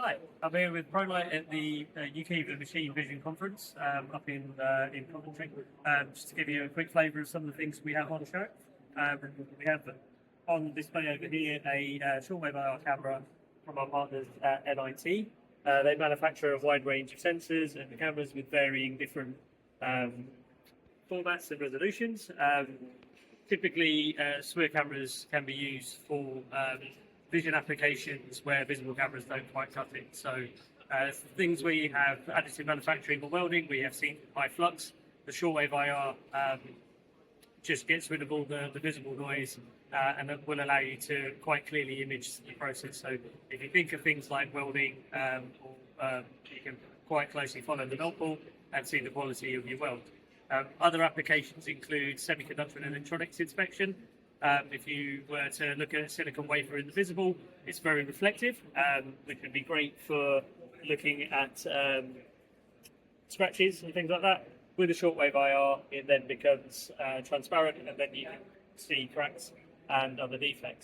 Hi, I'm here with Pro-Lite at the UKIVA Machine Vision Conference up in Coventry. Just to give you a quick flavour of some of the things we have on show. We have on display over here a shortwave IR camera from our partners at NIT. They manufacture a wide range of sensors and cameras with varying different formats and resolutions. Typically, SWIR cameras can be used for vision applications where visible cameras don't quite cut it. So things where you have additive manufacturing or welding, we have seen high flux. The shortwave IR just gets rid of all the visible noise and that will allow you to quite clearly image the process. So if you think of things like welding, you can quite closely follow the dot ball and see the quality of your weld. Other applications include semiconductor and electronics inspection. If you were to look at a silicon wafer in the visible, it's very reflective, which would be great for looking at scratches and things like that. With a shortwave IR, it then becomes transparent, and then you can see cracks and other defects.